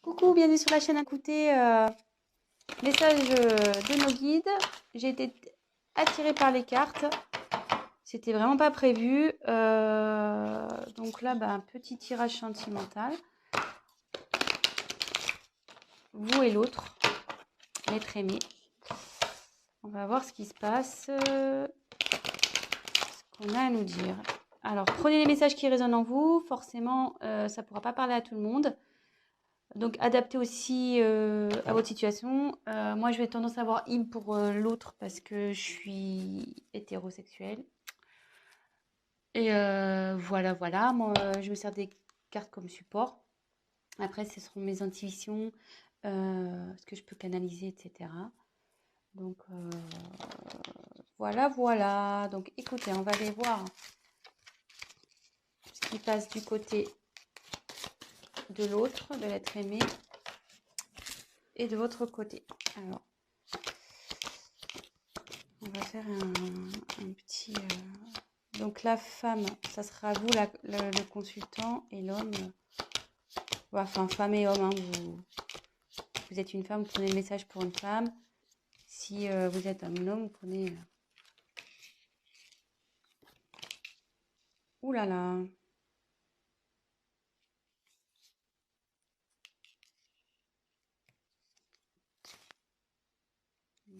Coucou, bienvenue sur la chaîne. Écoutez, message de nos guides. J'ai été attirée par les cartes. C'était vraiment pas prévu. Donc là, un petit tirage sentimental. Vous et l'autre, l'être aimé. On va voir ce qui se passe, ce qu'on a à nous dire. Alors, prenez les messages qui résonnent en vous. Forcément, ça ne pourra pas parler à tout le monde. Donc, adaptez aussi à votre situation. Moi, je vais tendance à avoir im pour l'autre parce que je suis hétérosexuelle. Et voilà. Moi, je me sers des cartes comme support. Après, ce seront mes intuitions, ce que je peux canaliser, etc. Donc, voilà. Donc, écoutez, on va aller voir ce qui passe du côté de l'autre, de l'être aimé, et de votre côté. Alors, on va faire un petit... Donc la femme, ça sera vous le consultant, et l'homme, enfin femme et homme, hein, vous êtes une femme, vous prenez le message pour une femme. Si vous êtes un homme, vous prenez... Ouh là là.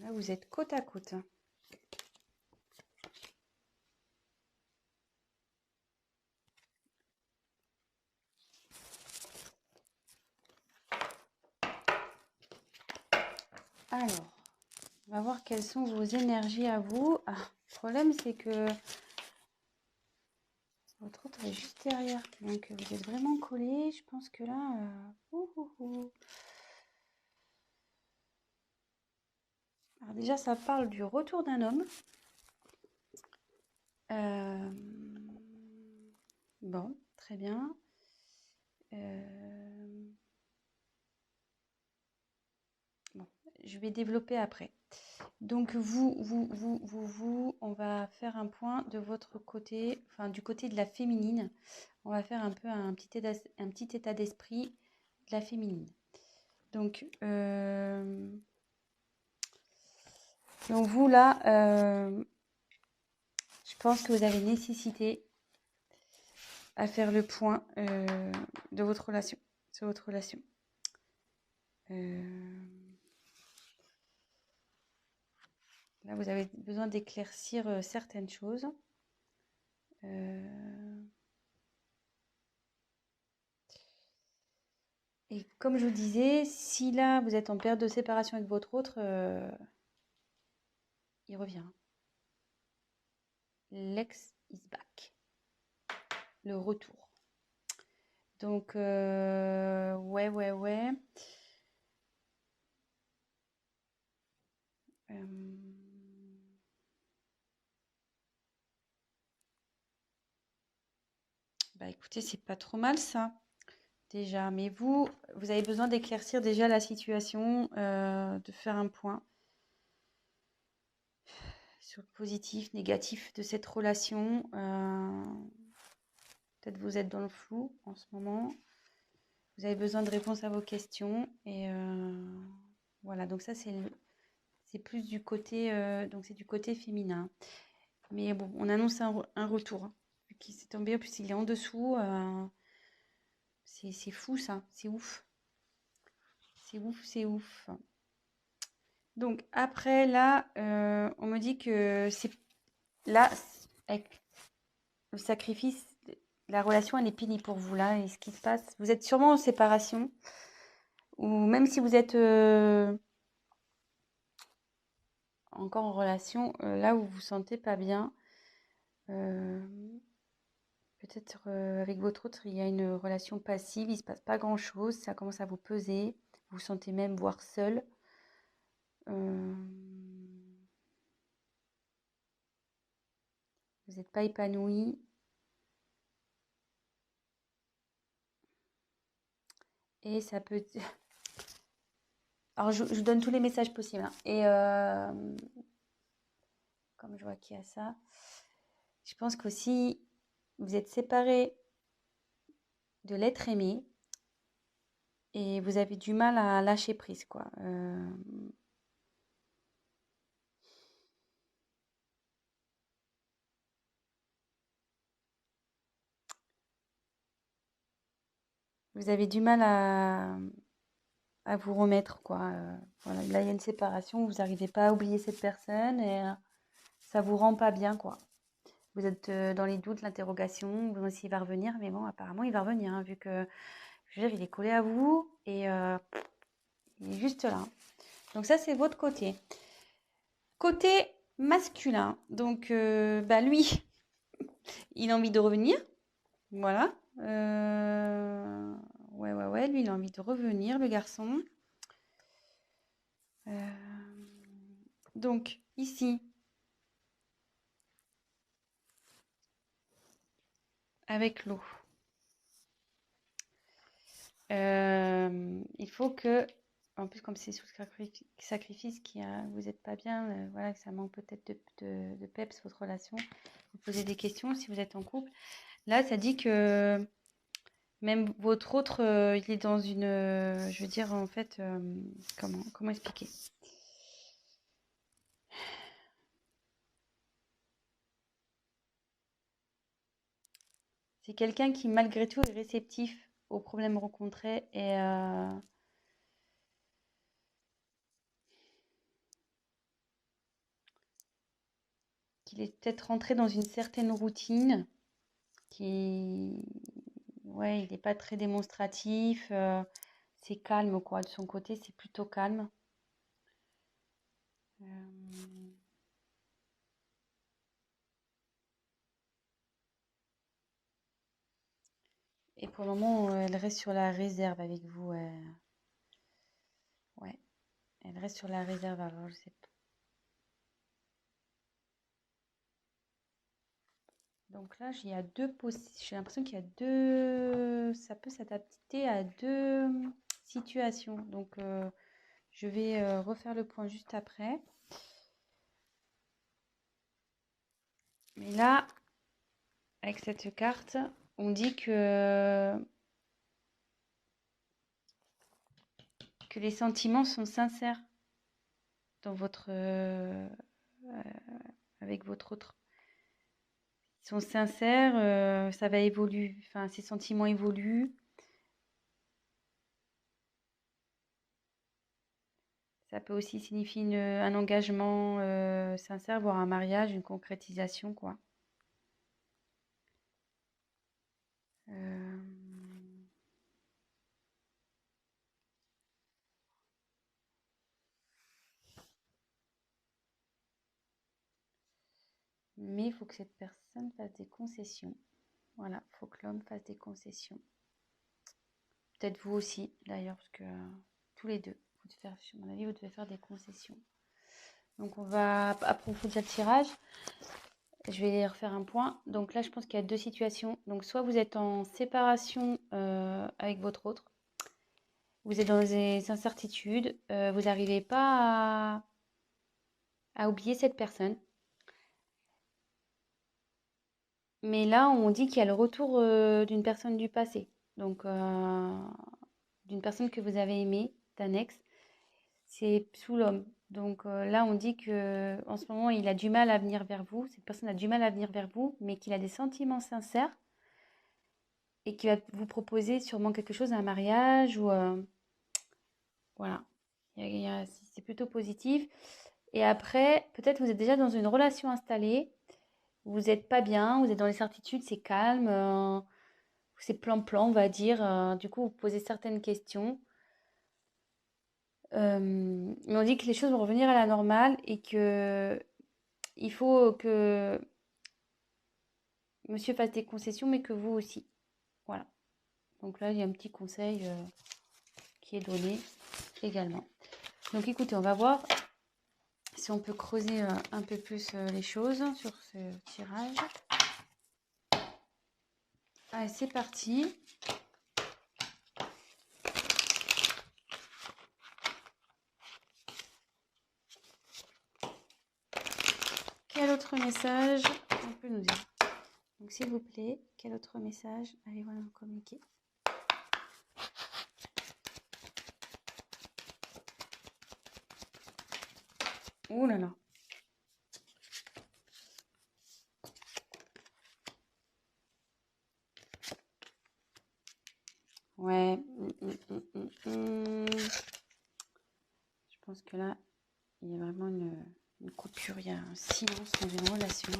Là, vous êtes côte à côte. Alors, on va voir quelles sont vos énergies à vous. Ah, le problème, c'est que votre autre est juste derrière. Donc, vous êtes vraiment collés. Je pense que là... Alors déjà, ça parle du retour d'un homme. Bon, très bien. Bon, je vais développer après. Donc on va faire un point de votre côté, enfin du côté de la féminine. On va faire un peu un petit état d'esprit de la féminine. Donc vous là, je pense que vous avez nécessité à faire le point de votre relation, sur votre relation. Là, vous avez besoin d'éclaircir certaines choses. Et comme je vous disais, si là, vous êtes en période de séparation avec votre autre, il revient. L'ex is back. Le retour. Donc, ouais. Écoutez, c'est pas trop mal ça, déjà. Mais vous avez besoin d'éclaircir déjà la situation, de faire un point sur le positif, négatif de cette relation. Peut-être vous êtes dans le flou en ce moment. Vous avez besoin de réponses à vos questions. Et voilà, donc ça, c'est plus du côté, donc c'est du côté féminin. Mais bon, on annonce un retour. Hein, qui s'est tombé, en plus il est en dessous. C'est fou ça, c'est ouf. C'est ouf. Donc après, là, on me dit que c'est là, avec le sacrifice, la relation, elle est finie pour vous là. Et ce qui se passe, vous êtes sûrement en séparation. Ou même si vous êtes encore en relation, là où vous vous sentez pas bien, peut-être avec votre autre, il y a une relation passive, il se passe pas grand-chose, ça commence à vous peser, vous vous sentez même voire seul. Vous n'êtes pas épanoui. Et ça peut... Alors, je vous donne tous les messages possibles. Hein. Et comme je vois qu'il y a ça, je pense qu'aussi, vous êtes séparés de l'être aimé. Et vous avez du mal à lâcher prise, quoi. Vous avez du mal à vous remettre, quoi. Voilà, là, il y a une séparation, vous n'arrivez pas à oublier cette personne et ça vous rend pas bien, quoi. Vous êtes dans les doutes, l'interrogation, vous demandez s'il va revenir, mais bon, apparemment, il va revenir, hein, vu que, je veux dire, il est collé à vous et il est juste là. Donc ça, c'est votre côté. Côté masculin, donc bah lui, il a envie de revenir, voilà. Ouais, lui, il a envie de revenir, le garçon. Donc, ici, avec l'eau, il faut que, en plus, comme c'est sous sacrifice, vous n'êtes pas bien, voilà, que ça manque peut-être de peps, votre relation, vous posez des questions si vous êtes en couple. Là, ça dit que même votre autre, il est dans une, je veux dire, en fait, comment expliquer? C'est quelqu'un qui, malgré tout, est réceptif aux problèmes rencontrés et qu'il est peut-être rentré dans une certaine routine, qui, ouais, il n'est pas très démonstratif, c'est calme, quoi. De son côté, c'est plutôt calme. Euh, et pour le moment, elle reste sur la réserve avec vous. Ouais, elle reste sur la réserve. Alors, je sais pas. Donc là, il y a j'ai l'impression qu'il y a deux, ça peut s'adapter à deux situations. Donc, je vais refaire le point juste après. Mais là, avec cette carte, on dit que les sentiments sont sincères dans avec votre autre. Ils sont sincères, ça va évoluer, enfin, ces sentiments évoluent. Ça peut aussi signifier un engagement sincère, voire un mariage, une concrétisation, quoi. Euh, Mais il faut que cette personne fasse des concessions. Voilà, il faut que l'homme fasse des concessions. Peut-être vous aussi, d'ailleurs, parce que tous les deux, à mon avis, vous devez faire des concessions. Donc, on va approfondir le tirage. Je vais refaire un point. Donc là, je pense qu'il y a deux situations. Donc, soit vous êtes en séparation avec votre autre, vous êtes dans des incertitudes, vous n'arrivez pas à oublier cette personne. Mais là, on dit qu'il y a le retour d'une personne du passé. Donc, d'une personne que vous avez aimée, d'un ex. C'est sous l'homme. Donc là, on dit que en ce moment, il a du mal à venir vers vous. Cette personne a du mal à venir vers vous, mais qu'il a des sentiments sincères et qu'il va vous proposer sûrement quelque chose, un mariage ou voilà. C'est plutôt positif. Et après, peut-être vous êtes déjà dans une relation installée. Vous n'êtes pas bien, vous êtes dans les certitudes, c'est calme, c'est plan-plan, on va dire. Du coup, vous posez certaines questions. Mais on dit que les choses vont revenir à la normale et que il faut que monsieur fasse des concessions, mais que vous aussi. Voilà. Donc là, il y a un petit conseil qui est donné également. Donc écoutez, on va voir si on peut creuser un peu plus les choses sur ce tirage. Allez, c'est parti. Quel autre message on peut nous dire? Donc s'il vous plaît, quel autre message allez-vous nous communiquer? Ouh là là. Ouais. Je pense que là, il y a vraiment une coupure, il y a un silence dans une relation.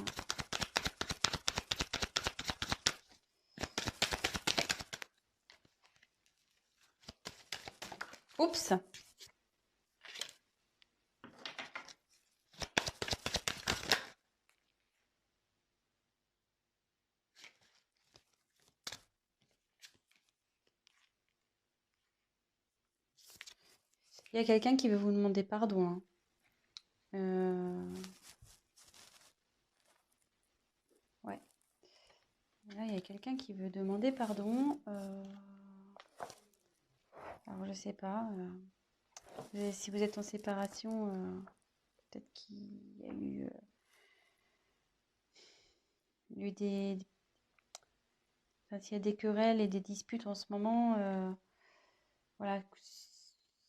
Oups! Il y a quelqu'un qui veut vous demander pardon, hein. Ouais. Là, il y a quelqu'un qui veut demander pardon. Alors, je sais pas. Si vous êtes en séparation, peut-être qu'il y a eu des... Enfin, s'il y a des querelles et des disputes en ce moment, voilà.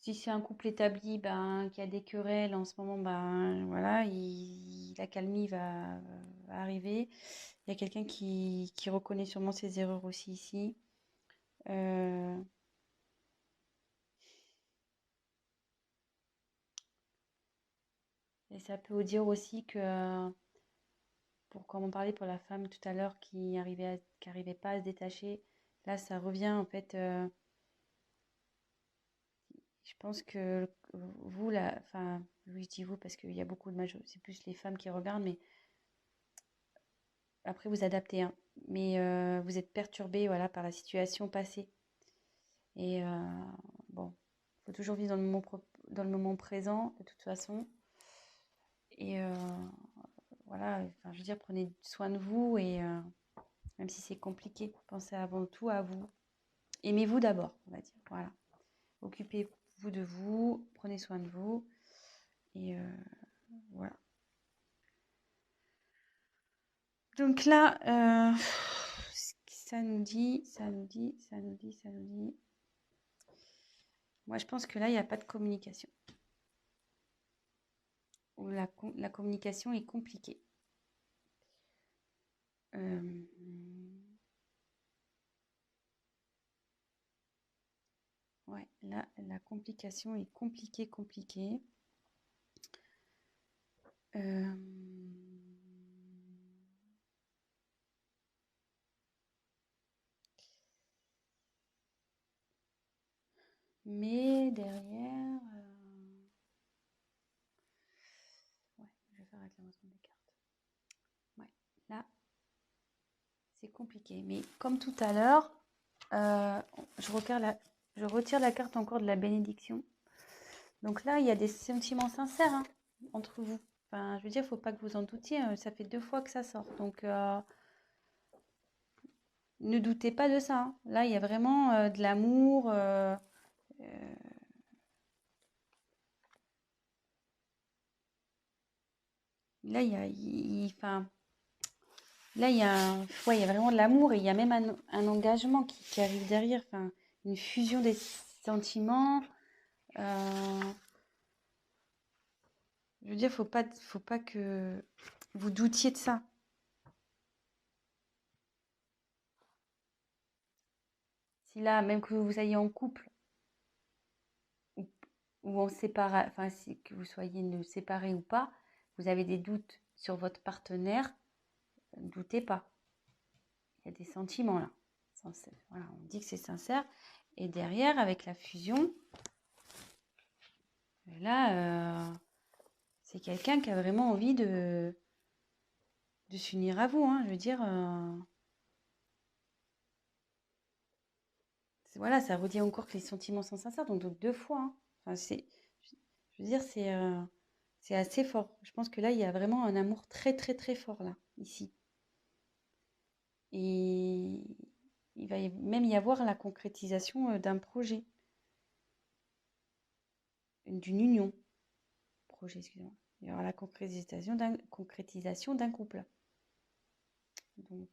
Si c'est un couple établi, ben, qui a des querelles en ce moment, ben, voilà, la calmie va arriver. Il y a quelqu'un qui reconnaît sûrement ses erreurs aussi ici. Euh, et ça peut vous dire aussi que, comme on parlait pour la femme tout à l'heure qui arrivait pas à se détacher, là, ça revient en fait. Je pense que vous, là, enfin, oui, je dis vous parce qu'il y a beaucoup de c'est plus les femmes qui regardent, mais après vous adaptez, hein. Mais vous êtes perturbé, voilà, par la situation passée. Et bon, il faut toujours vivre dans le moment présent, de toute façon. Et voilà, enfin, je veux dire, prenez soin de vous et même si c'est compliqué, pensez avant tout à vous. Aimez-vous d'abord, on va dire. Voilà. Occupez-vous de vous, prenez soin de vous. Et voilà. Donc là, ça nous dit. Moi, je pense que là, il n'y a pas de communication. Ou la communication est compliquée. Ouais, là, la complication est compliquée. Mais derrière, ouais, je vais faire avec l'avancement des cartes. Ouais, là, c'est compliqué. Mais comme tout à l'heure, je retire la carte encore de la bénédiction. Donc là, il y a des sentiments sincères, hein, entre vous. Enfin, je veux dire, il ne faut pas que vous en doutiez. Ça fait 2 fois que ça sort. Donc, ne doutez pas de ça, hein. Là, il y a vraiment de l'amour. Là, enfin, là, ouais, il y a vraiment de l'amour et il y a même un engagement qui arrive derrière. Enfin, une fusion des sentiments. Je veux dire, faut pas que vous doutiez de ça. Si là, même que vous soyez en couple ou, ou en séparation, enfin, que vous soyez séparés ou pas, vous avez des doutes sur votre partenaire, ne doutez pas. Il y a des sentiments là. Voilà, on dit que c'est sincère. Et derrière, avec la fusion, là, c'est quelqu'un qui a vraiment envie de s'unir à vous, hein. Je veux dire, voilà, ça redit encore que les sentiments sont sincères, donc 2 fois, hein. Enfin, je veux dire, c'est assez fort. Je pense que là, il y a vraiment un amour très, très, très fort, là, ici. Et il va même y avoir la concrétisation d'un projet, d'une union. Projet, excusez-moi. Il y aura la concrétisation d'un couple. Donc,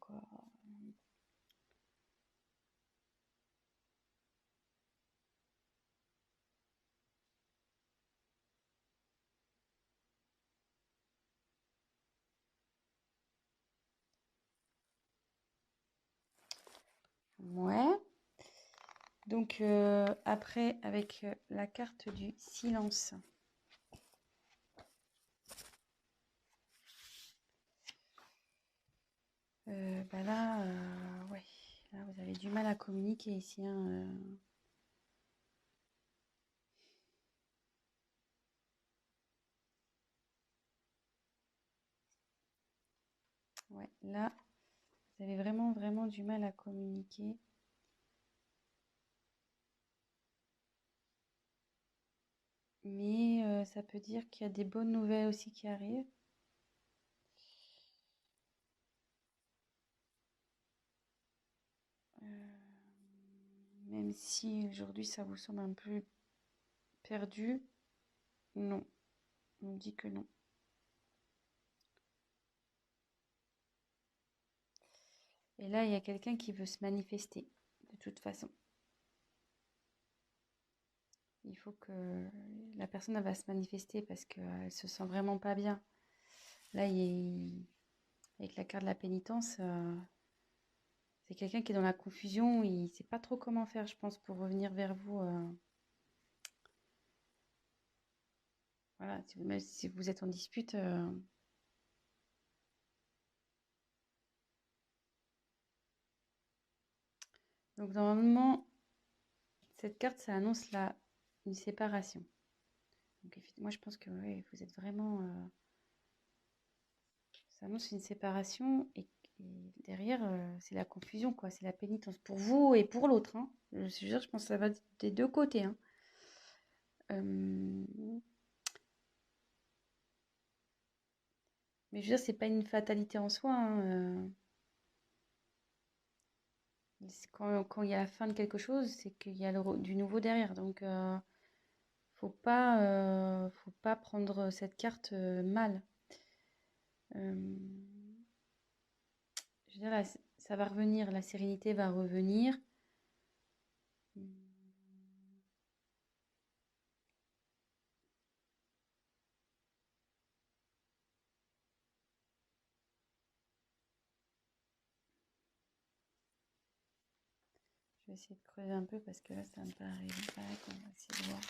Ouais. Donc, après, avec la carte du silence. Bah là, ouais. Là, vous avez du mal à communiquer ici, hein, Ouais, là, vous avez vraiment, vraiment du mal à communiquer. Mais ça peut dire qu'il y a des bonnes nouvelles aussi qui arrivent. Même si aujourd'hui ça vous semble un peu perdu, non, on dit que non. Et là, il y a quelqu'un qui veut se manifester, de toute façon. Il faut que la personne elle va se manifester parce qu'elle se sent vraiment pas bien. Là, avec la carte de la pénitence, c'est quelqu'un qui est dans la confusion. Il ne sait pas trop comment faire, je pense, pour revenir vers vous. Voilà, même si vous êtes en dispute. Donc, normalement, cette carte, ça annonce une séparation. Donc, moi, je pense que ouais, vous êtes vraiment... ça annonce une séparation et derrière, c'est la confusion, quoi. C'est la pénitence pour vous et pour l'autre, hein. Je pense que ça va des deux côtés, hein. Mais je veux dire, c'est pas une fatalité en soi, hein. Quand il y a la fin de quelque chose, c'est qu'il y a du nouveau derrière. Donc, faut pas prendre cette carte mal. Euh, je veux dire, là, ça va revenir, la sérénité va revenir. Je vais essayer de creuser un peu parce que là, ça me paraît vague. On va essayer de voir.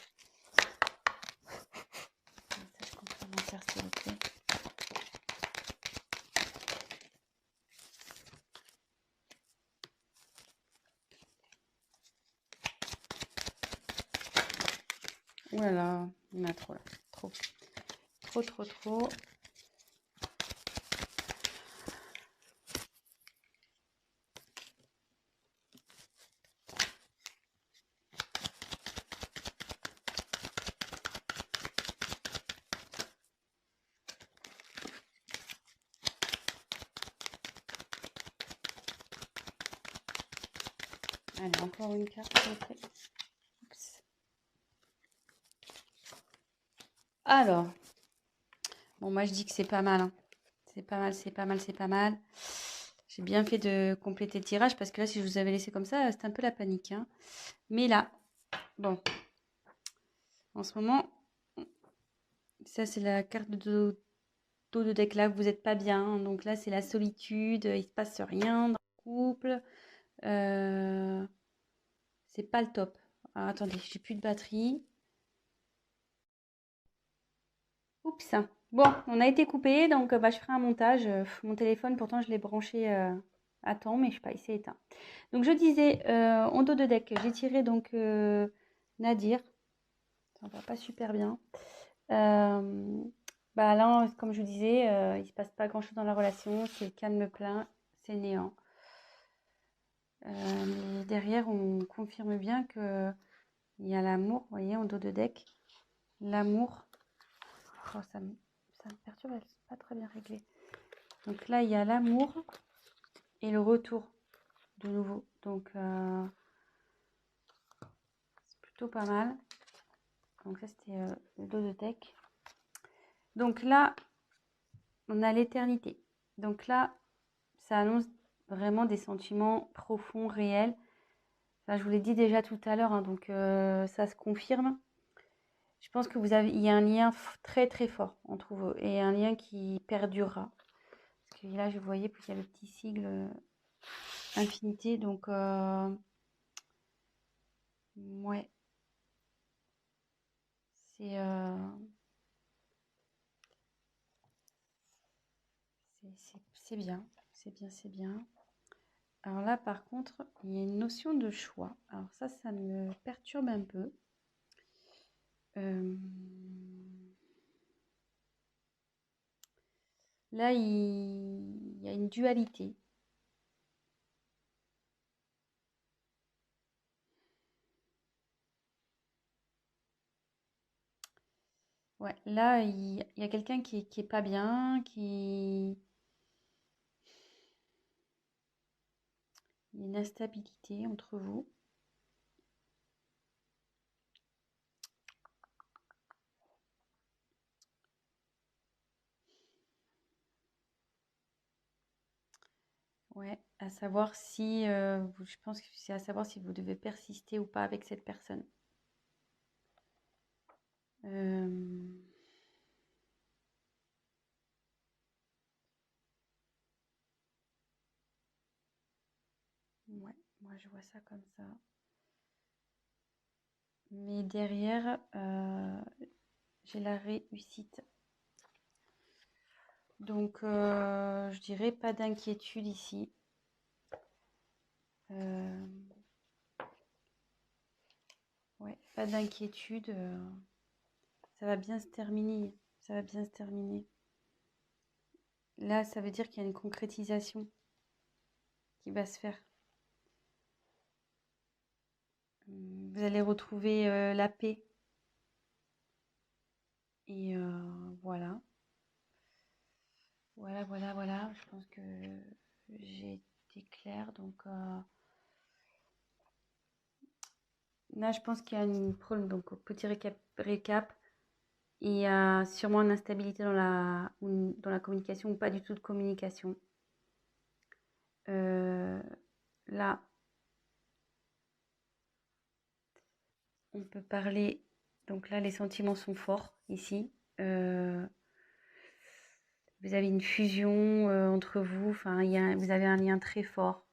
Message complémentaire, s'il vous plaît. Ouh là là, il y en a trop là. Trop. Trop, trop, trop. Allez, encore une carte, s'il vous plaît. Oups. Alors, bon, moi je dis que c'est pas mal, hein. C'est pas mal, c'est pas mal, c'est pas mal. J'ai bien fait de compléter le tirage parce que là, si je vous avais laissé comme ça, c'était un peu la panique, hein. Mais là, bon, en ce moment, ça c'est la carte de dos de deck là, vous n'êtes pas bien. Donc là, c'est la solitude, il se passe rien dans le couple. C'est pas le top. Alors, attendez, j'ai plus de batterie. Oups. Bon, on a été coupé, donc bah, je ferai un montage. Mon téléphone, pourtant, je l'ai branché à temps, mais je sais pas, il s'est éteint. Donc, je disais, en dos de deck, j'ai tiré donc Nadir. Ça va pas super bien. Bah là, comme je vous disais, il se passe pas grand-chose dans la relation. C'est calme plein, c'est néant. Mais derrière, on confirme bien que il y a l'amour, vous voyez, en dos de deck. L'amour. Oh, ça me perturbe, c'est pas très bien réglé. Donc là, il y a l'amour et le retour de nouveau. Donc, c'est plutôt pas mal. Donc ça, c'était le dos de deck. Donc là, on a l'éternité. Donc là, ça annonce vraiment des sentiments profonds, réels. Enfin, je vous l'ai dit déjà tout à l'heure, hein, donc ça se confirme. Je pense que il y a un lien très très fort entre vous et un lien qui perdurera. Parce que là, je voyais qu'il y a le petit sigle infinité. Donc, ouais, c'est c'est bien. C'est bien, c'est bien. Alors là, par contre, il y a une notion de choix. Alors ça me perturbe un peu. Là, il y a une dualité. Ouais, là, il y a quelqu'un qui est pas bien, il y a une instabilité entre vous. Ouais, à savoir si, je pense que c'est à savoir si vous devez persister ou pas avec cette personne. Euh, ouais, moi je vois ça comme ça. Mais derrière, j'ai la réussite. Donc, je dirais pas d'inquiétude ici. Ouais, pas d'inquiétude. Ça va bien se terminer. Ça va bien se terminer. Là, ça veut dire qu'il y a une concrétisation qui va se faire. Vous allez retrouver la paix. Et voilà. Voilà. Je pense que j'ai été claire. Donc là, je pense qu'il y a une problème. Donc, petit récap. Il y a sûrement une instabilité dans la communication ou pas du tout de communication. Là, on peut parler. Donc là, les sentiments sont forts ici. Vous avez une fusion entre vous. Enfin, vous avez un lien très fort.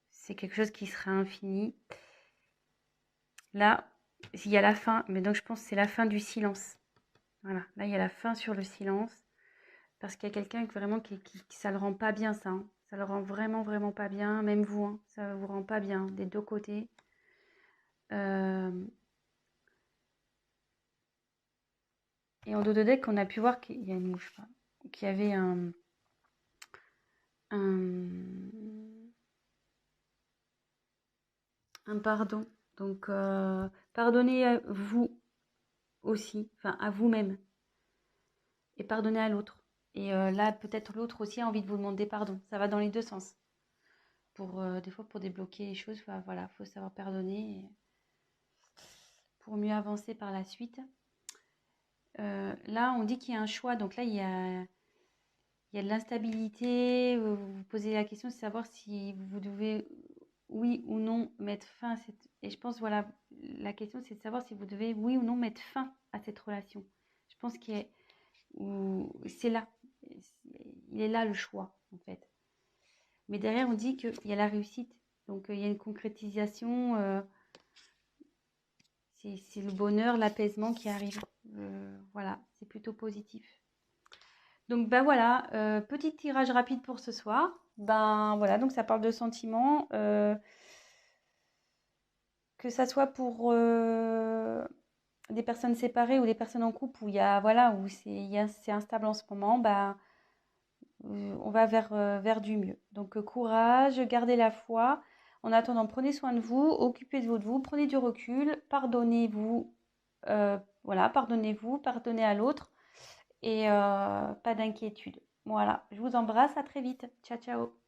C'est quelque chose qui sera infini. Là, il y a la fin. Mais donc, je pense que c'est la fin du silence. Voilà. Là, il y a la fin sur le silence. Parce qu'il y a quelqu'un vraiment qui ça le rend pas bien, ça. Hein. Ça le rend vraiment pas bien. Même vous, hein, ça vous rend pas bien des deux côtés. Et en dos de deck, on a pu voir qu'il y a une mouche, qu'il y avait un pardon. Donc, pardonnez à vous aussi, enfin à vous-même, et pardonnez à l'autre. Et là, peut-être l'autre aussi a envie de vous demander pardon. Ça va dans les deux sens. Des fois, pour débloquer les choses, voilà, faut savoir pardonner pour mieux avancer par la suite. Là, on dit qu'il y a un choix. Donc là, il y a de l'instabilité. Vous vous posez la question de savoir si vous devez, oui ou non, mettre fin à cette... Et je pense, voilà, la question, c'est de savoir si vous devez, oui ou non, mettre fin à cette relation. Je pense c'est là. Il est là le choix, en fait. Mais derrière, on dit qu'il y a la réussite. Donc, il y a une concrétisation. C'est le bonheur, l'apaisement qui arrive. Voilà, c'est plutôt positif. Donc, ben voilà, petit tirage rapide pour ce soir. Ben voilà, donc ça parle de sentiments. Que ça soit pour des personnes séparées ou des personnes en couple où il y a, voilà, où c'est instable en ce moment, ben, on va vers du mieux. Donc, courage, gardez la foi. En attendant, prenez soin de vous, occupez-vous de vous, prenez du recul, pardonnez-vous, voilà, pardonnez-vous, pardonnez à l'autre et pas d'inquiétude. Voilà, je vous embrasse, à très vite. Ciao, ciao.